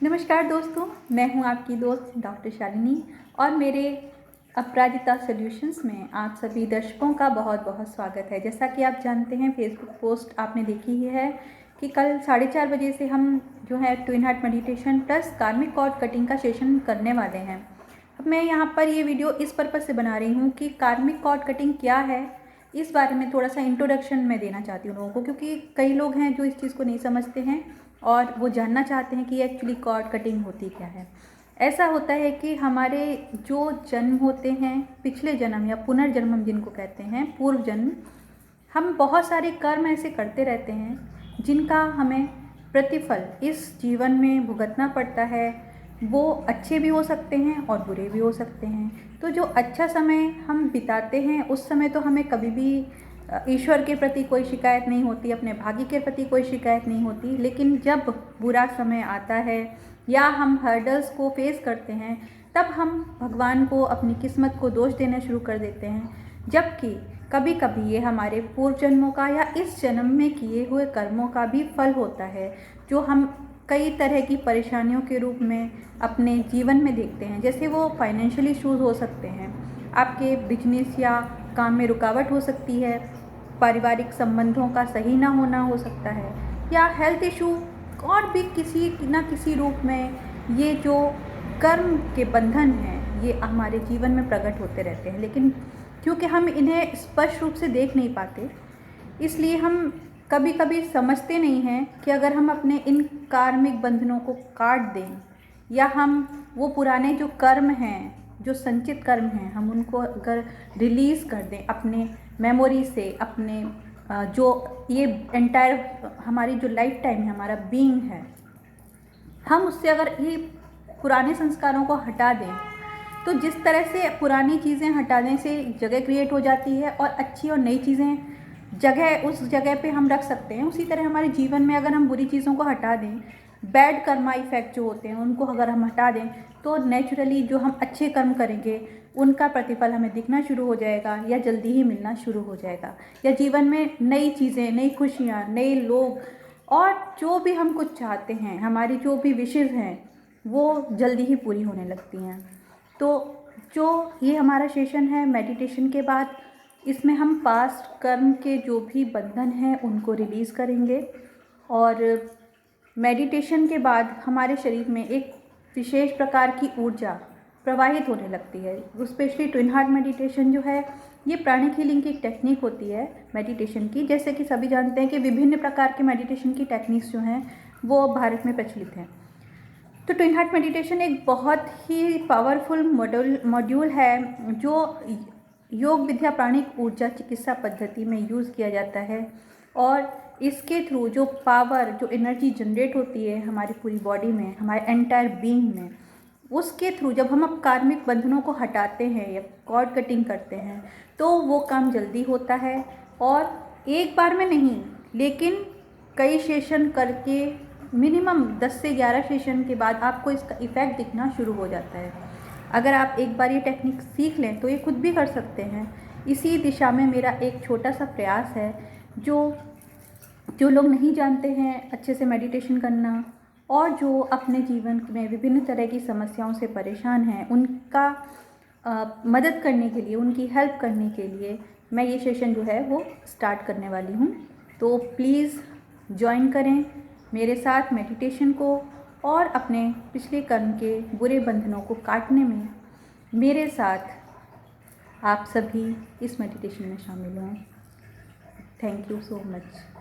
नमस्कार दोस्तों, मैं हूं आपकी दोस्त डॉक्टर शालिनी और मेरे अपराजिता सॉल्यूशंस में आप सभी दर्शकों का बहुत बहुत स्वागत है। जैसा कि आप जानते हैं, फेसबुक पोस्ट आपने देखी ही है कि कल 4:30 बजे से हम जो है ट्विन हार्ट मेडिटेशन प्लस कार्मिक कॉर्ड कटिंग का सेशन करने वाले हैं। अब मैं यहाँ पर ये वीडियो इस पर्पज़ से बना रही हूँ कि कार्मिक कॉर्ड कटिंग क्या है, इस बारे में थोड़ा सा इंट्रोडक्शन मैं देना चाहती हूँ लोगों को, क्योंकि कई लोग हैं जो इस चीज़ को नहीं समझते हैं और वो जानना चाहते हैं कि एक्चुअली कॉर्ड कटिंग होती क्या है। ऐसा होता है कि हमारे जो जन्म होते हैं, पिछले जन्म या पुनर्जन्म हम जिनको कहते हैं, पूर्व जन्म, हम बहुत सारे कर्म ऐसे करते रहते हैं जिनका हमें प्रतिफल इस जीवन में भुगतना पड़ता है। वो अच्छे भी हो सकते हैं और बुरे भी हो सकते हैं। तो जो अच्छा समय हम बिताते हैं उस समय तो हमें कभी भी ईश्वर के प्रति कोई शिकायत नहीं होती, अपने भाग्य के प्रति कोई शिकायत नहीं होती। लेकिन जब बुरा समय आता है या हम हर्डल्स को फेस करते हैं, तब हम भगवान को अपनी किस्मत को दोष देना शुरू कर देते हैं। जबकि कभी कभी ये हमारे पूर्व जन्मों का या इस जन्म में किए हुए कर्मों का भी फल होता है, जो हम कई तरह की परेशानियों के रूप में अपने जीवन में देखते हैं। जैसे वो फाइनेंशियल इश्यूज हो सकते हैं, आपके बिजनेस या काम में रुकावट हो सकती है, पारिवारिक संबंधों का सही ना होना हो सकता है, या हेल्थ इशू, और भी किसी न किसी रूप में ये जो कर्म के बंधन हैं ये हमारे जीवन में प्रकट होते रहते हैं। लेकिन क्योंकि हम इन्हें स्पष्ट रूप से देख नहीं पाते, इसलिए हम कभी कभी समझते नहीं हैं कि अगर हम अपने इन कार्मिक बंधनों को काट दें या हम वो पुराने जो कर्म हैं, जो संचित कर्म हैं, हम उनको अगर रिलीज़ कर दें अपने मेमोरी से, अपने जो ये एंटायर हमारी जो लाइफ टाइम है, हमारा बीइंग है, हम उससे अगर ये पुराने संस्कारों को हटा दें, तो जिस तरह से पुरानी चीज़ें हटाने से जगह क्रिएट हो जाती है और अच्छी और नई चीज़ें जगह उस जगह पे हम रख सकते हैं, उसी तरह हमारे जीवन में अगर हम बुरी चीज़ों को हटा दें, बैड कर्मा इफेक्ट जो होते हैं उनको अगर हम हटा दें, तो नेचुरली जो हम अच्छे कर्म करेंगे उनका प्रतिफल हमें दिखना शुरू हो जाएगा या जल्दी ही मिलना शुरू हो जाएगा। या जीवन में नई चीज़ें, नई खुशियाँ, नए लोग और जो भी हम कुछ चाहते हैं, हमारी जो भी विशेज़ हैं, वो जल्दी ही पूरी होने लगती हैं। तो जो ये हमारा सेशन है मेडिटेशन के बाद, इसमें हम पास्ट कर्म के जो भी बंधन हैं उनको रिलीज़ करेंगे और मेडिटेशन के बाद हमारे शरीर में एक विशेष प्रकार की ऊर्जा प्रवाहित होने लगती है। स्पेशली ट्विन हार्ट मेडिटेशन जो है, ये प्राणिक हीलिंग की एक टेक्निक होती है मेडिटेशन की। जैसे कि सभी जानते हैं कि विभिन्न प्रकार के मेडिटेशन की टेक्निक्स जो हैं वो भारत में प्रचलित हैं। तो ट्विन हार्ट मेडिटेशन एक बहुत ही पावरफुल मॉड्यूल है जो योग विद्या प्राणिक ऊर्जा चिकित्सा पद्धति में यूज़ किया जाता है। और इसके थ्रू जो पावर, जो एनर्जी जनरेट होती है हमारी पूरी बॉडी में, हमारे एंटायर बीइंग में, उसके थ्रू जब हम अब कार्मिक बंधनों को हटाते हैं या कॉर्ड कटिंग करते हैं, तो वो काम जल्दी होता है। और एक बार में नहीं, लेकिन कई सेशन करके मिनिमम 10 से 11 सेशन के बाद आपको इसका इफ़ेक्ट दिखना शुरू हो जाता है। अगर आप एक बार ये टेक्निक सीख लें तो ये खुद भी कर सकते हैं। इसी दिशा में मेरा एक छोटा सा प्रयास है। जो लोग नहीं जानते हैं अच्छे से मेडिटेशन करना और जो अपने जीवन में विभिन्न तरह की समस्याओं से परेशान हैं, उनका मदद करने के लिए, उनकी हेल्प करने के लिए मैं ये सेशन जो है वो स्टार्ट करने वाली हूँ। तो प्लीज़ ज्वाइन करें मेरे साथ मेडिटेशन को और अपने पिछले कर्म के बुरे बंधनों को काटने में मेरे साथ आप सभी इस मेडिटेशन में शामिल हों। Thank you so much.